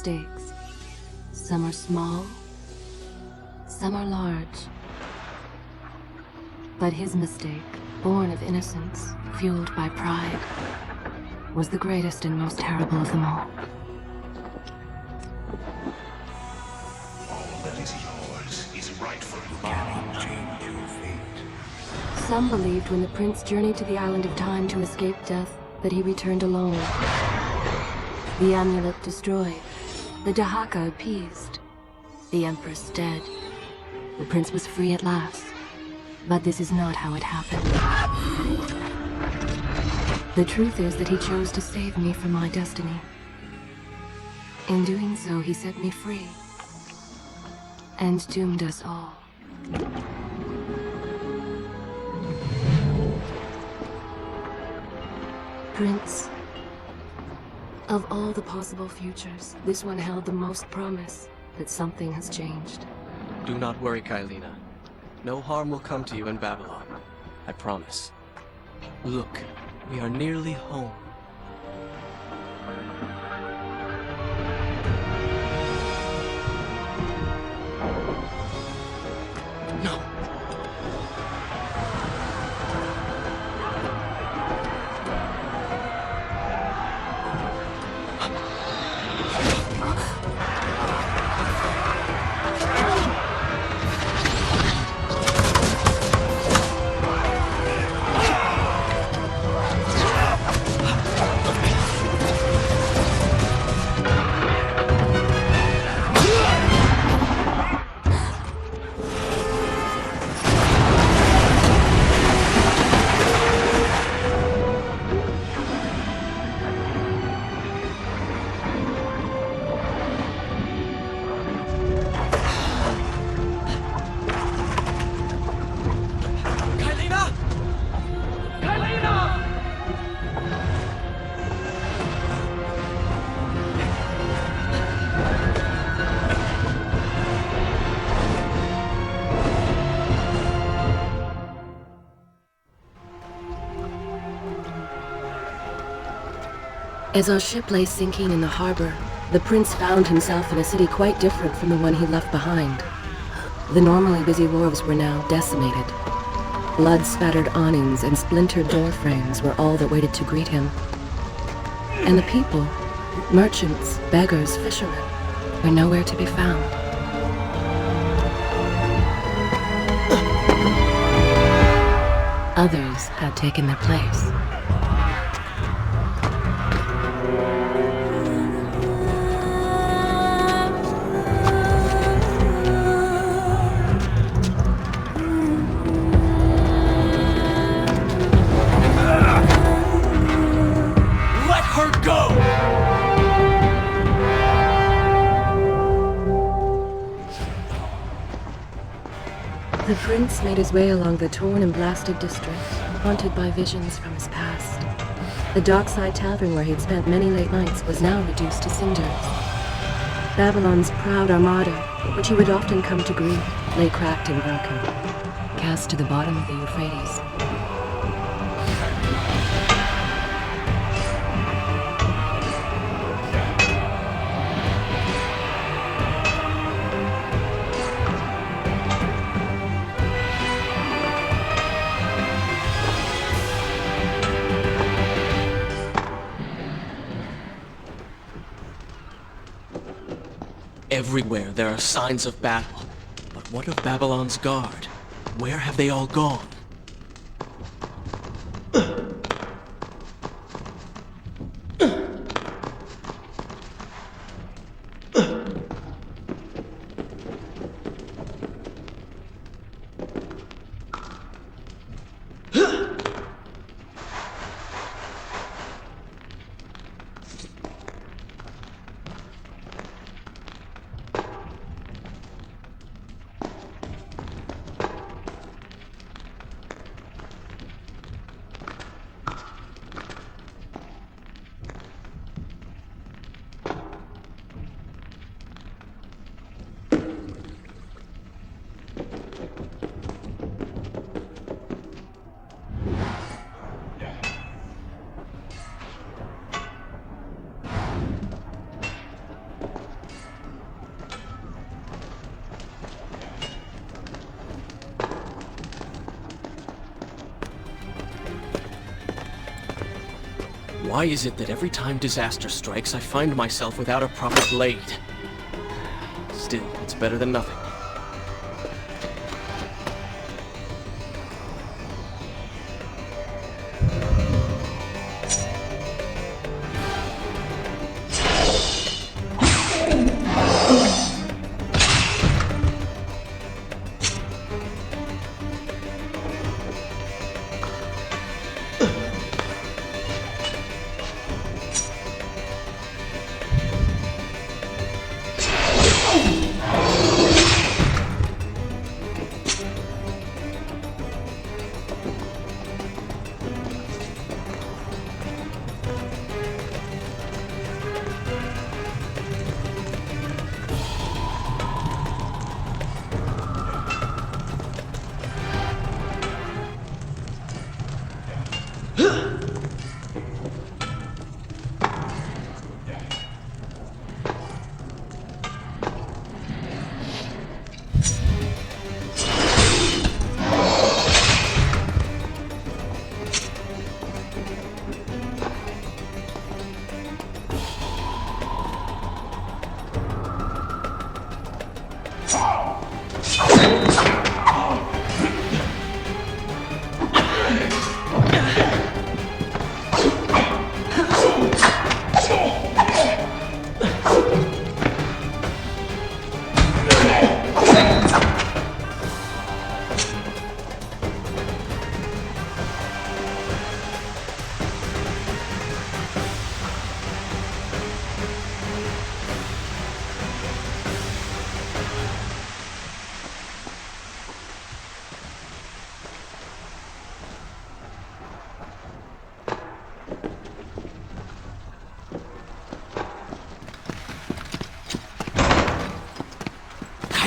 mistakes. Some are small, some are large. But his mistake, born of innocence, fueled by pride, was the greatest and most terrible of them all. All that is yours is rightfully mine. Change your fate. Some believed when the prince journeyed to the island of time to escape death that he returned alone. The amulet destroyed, the Dahaka appeased, the empress dead. The prince was free at last. But this is not how it happened. The truth is that he chose to save me from my destiny. In doing so, he set me free. And doomed us all. Prince, of all the possible futures, this one held the most promise that something has changed. Do not worry, Kaileena. No harm will come to you in Babylon. I promise. Look, we are nearly home. No! As our ship lay sinking in the harbor, the prince found himself in a city quite different from the one he left behind. The normally busy wharves were now decimated. Blood-spattered awnings and splintered door frames were all that waited to greet him. And the people, merchants, beggars, fishermen, were nowhere to be found. Others had taken their place. The prince made his way along the torn and blasted district, haunted by visions from his past. The dockside tavern where he'd spent many late nights was now reduced to cinders. Babylon's proud armada, which he would often come to greet, lay cracked and broken, cast to the bottom of the Euphrates. Everywhere there are signs of battle. But what of Babylon's guard? Where have they all gone? Why is it that every time disaster strikes, I find myself without a proper blade? Still, it's better than nothing.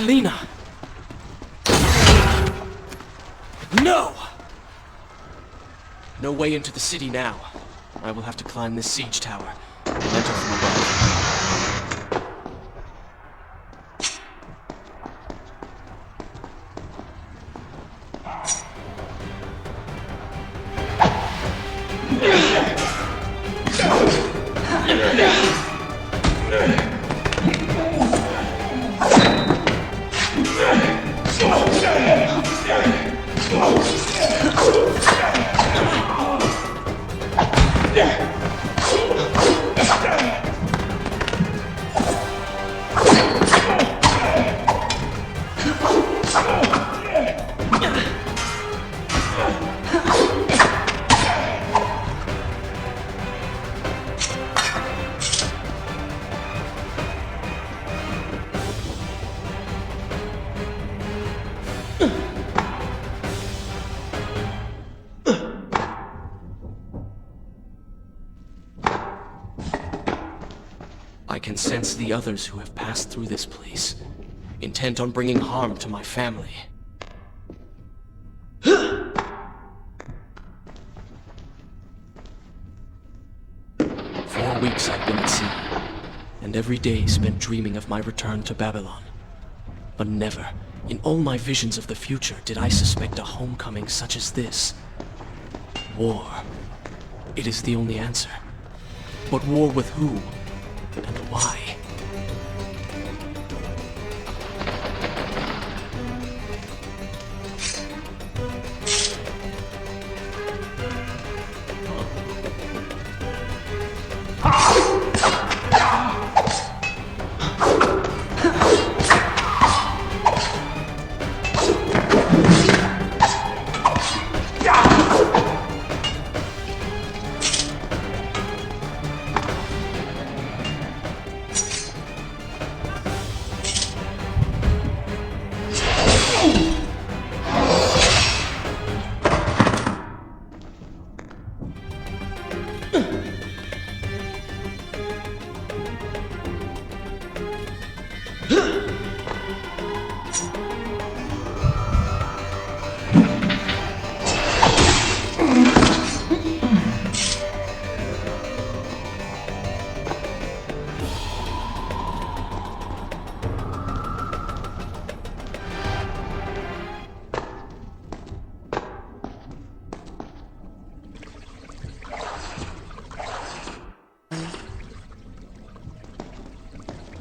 Kaileena! No! No way into the city now. I will have to climb this siege tower and enter from above. I can sense the others who have passed through this place, intent on bringing harm to my family. 4 weeks I've been at sea, and every day spent dreaming of my return to Babylon. But never, in all my visions of the future, did I suspect a homecoming such as this. War. It is the only answer. But war with who? And why?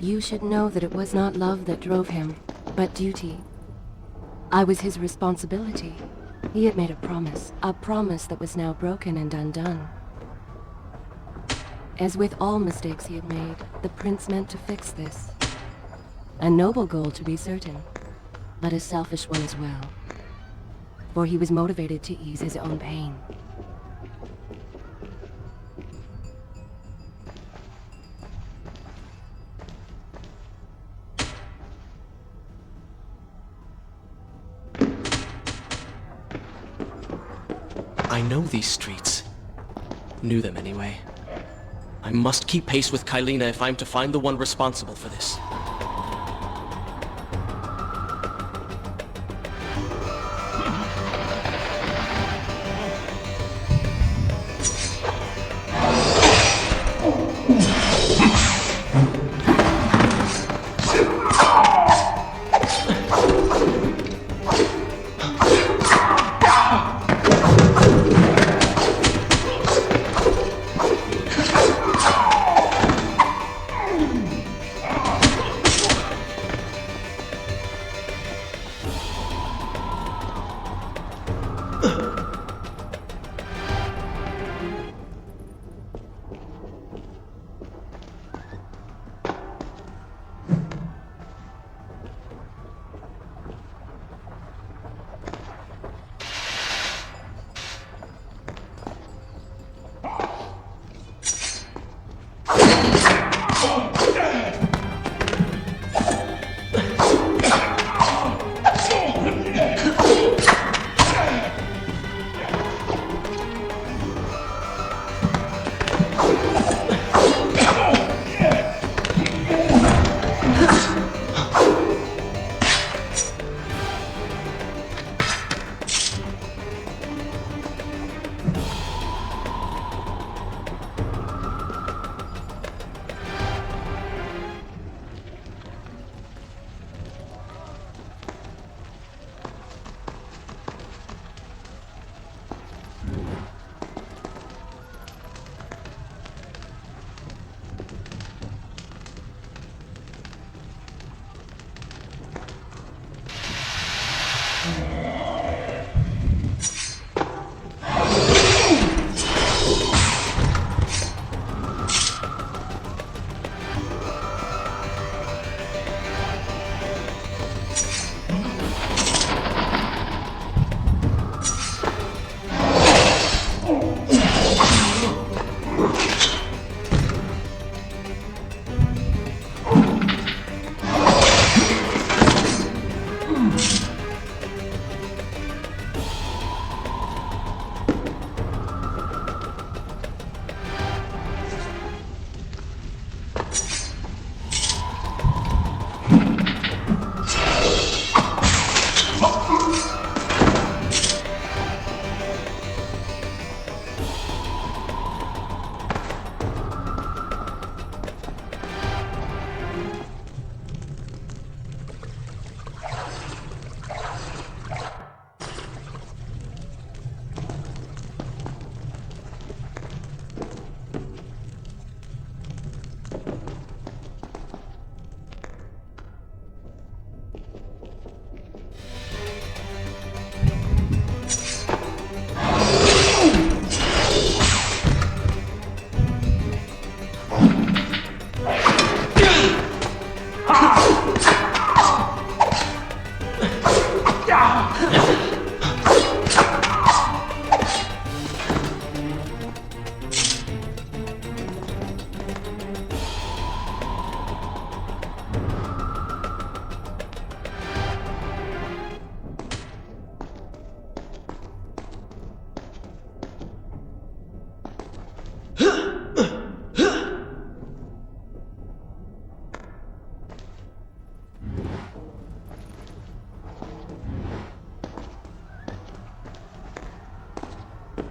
You should know that it was not love that drove him, but duty. I was his responsibility. He had made a promise that was now broken and undone. As with all mistakes he had made, the prince meant to fix this. A noble goal, to be certain, but a selfish one as well. For he was motivated to ease his own pain. I know these streets. Knew them anyway. I must keep pace with Kaileena if I'm to find the one responsible for this.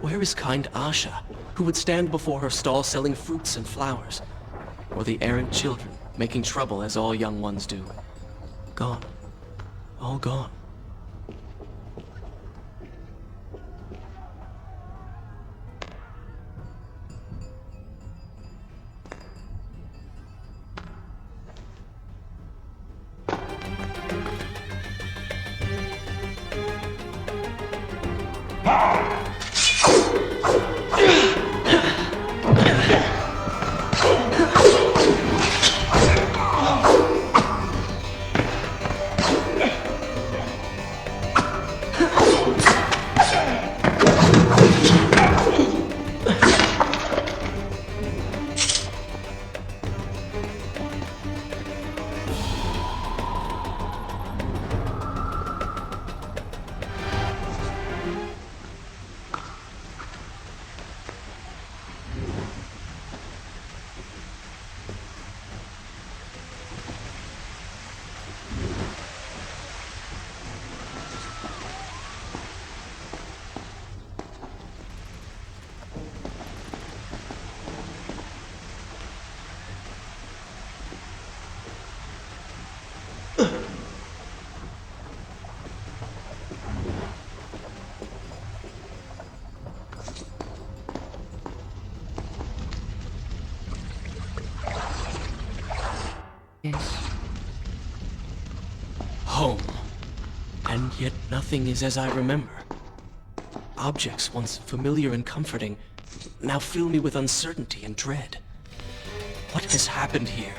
Where is kind Asha, who would stand before her stall selling fruits and flowers? Or the errant children, making trouble as all young ones do? Gone. All gone. Home. And yet nothing is as I remember. Objects once familiar and comforting now fill me with uncertainty and dread. What has happened here?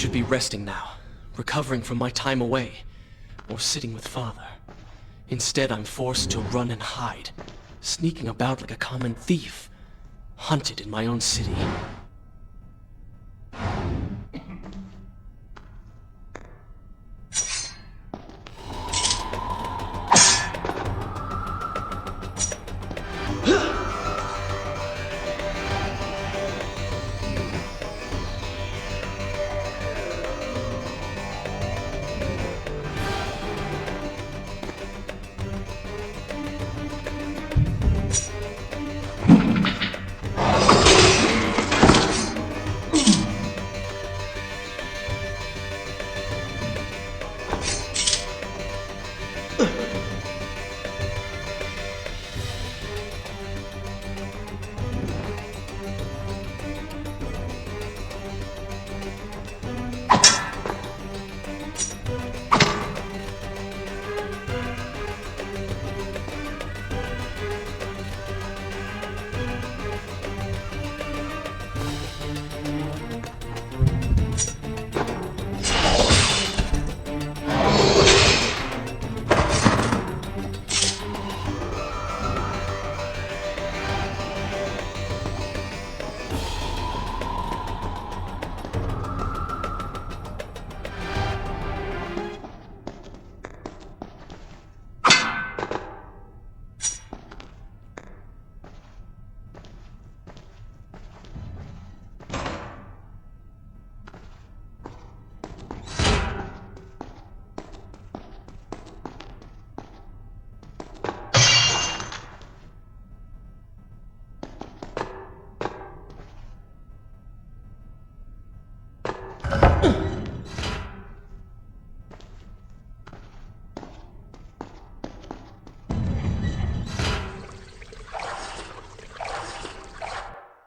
should be resting now, recovering from my time away, or sitting with Father. Instead, I'm forced to run and hide, sneaking about like a common thief, hunted in my own city.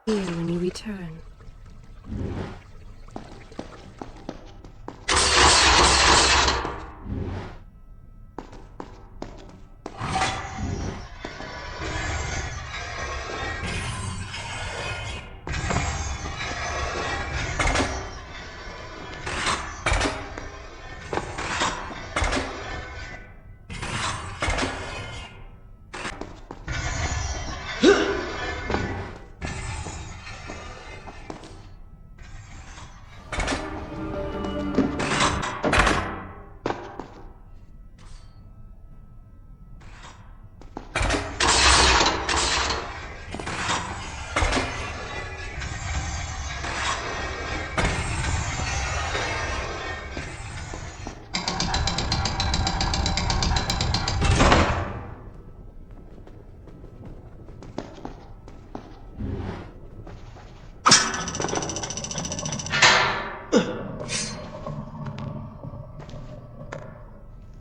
Here when you return.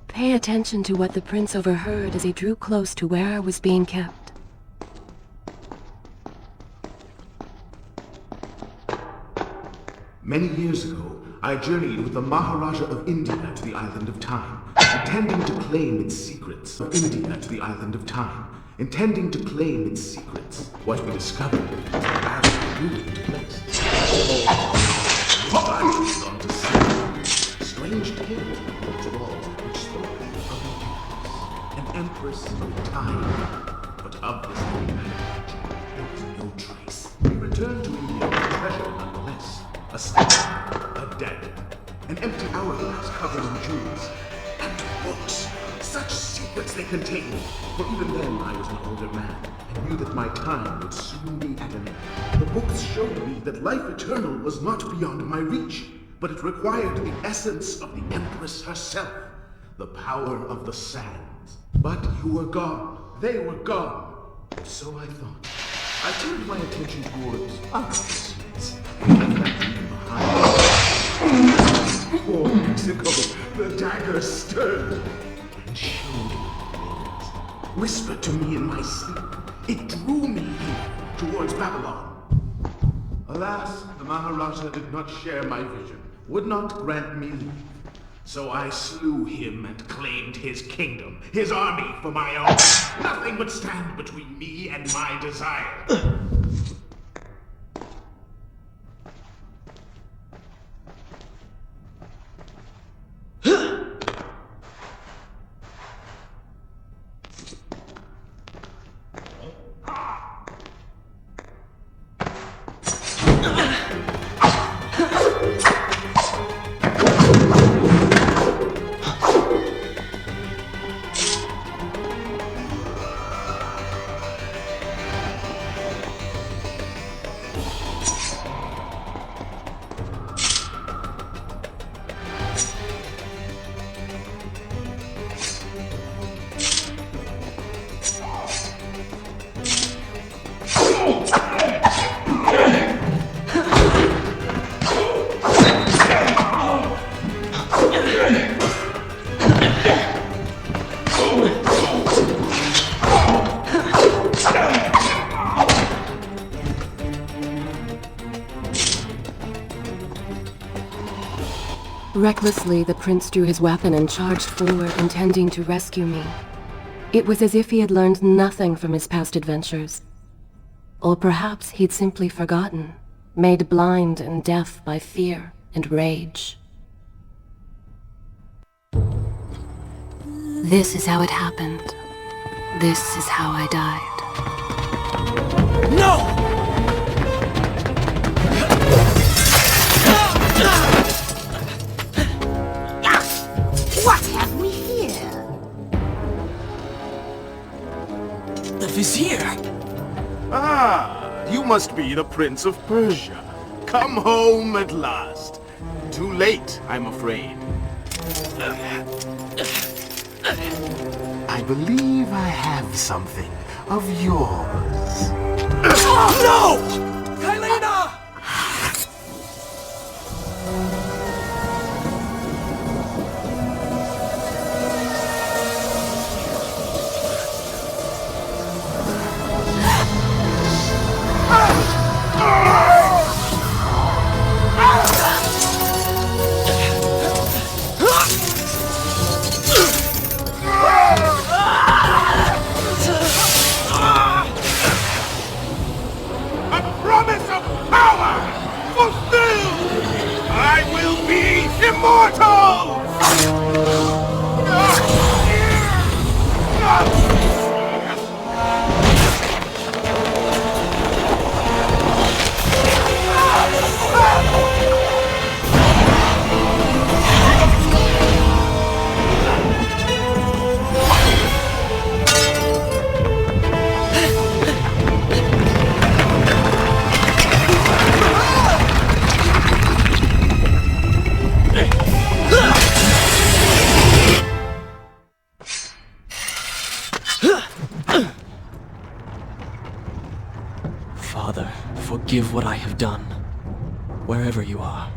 Pay attention to what the prince overheard as he drew close to where I was being kept. Many years ago, I journeyed with the Maharaja of India to the island of Time, intending to claim its secrets. What we discovered was a vast ruined place. Violence gone to sea. Strange tales on its walls which spoke of the an empress of time. But of this manufacture, there was no trace. We returned to India with treasure nonetheless. A staff, a dagger, an empty hourglass covered in jewels, and books. Such secrets they contained. For even then I was an older man, and knew that my time would soon be at an end. The books showed me that life eternal was not beyond my reach, but it required the essence of the Empress herself, the power of the sands. But you were gone. They were gone. So I thought. I turned my attention towards other pursuits, and left that dream behind. 4 weeks ago, the dagger stirred and showed me things. Whispered to me in my sleep. It drew me here, towards Babylon. Alas, the Maharaja did not share my vision, would not grant me leave. So I slew him and claimed his kingdom, his army for my own. Nothing would stand between me and my desire. Recklessly, the prince drew his weapon and charged forward, intending to rescue me. It was as if he had learned nothing from his past adventures. Or perhaps he'd simply forgotten, made blind and deaf by fear and rage. This is how it happened. This is how I died. No! What have we here? The Vizier! Ah, you must be the Prince of Persia. Come home at last. Too late, I'm afraid. I believe I have something of yours. No! Kaileena! A promise of power fulfilled! I will be immortal! Father, forgive what I have done, wherever you are.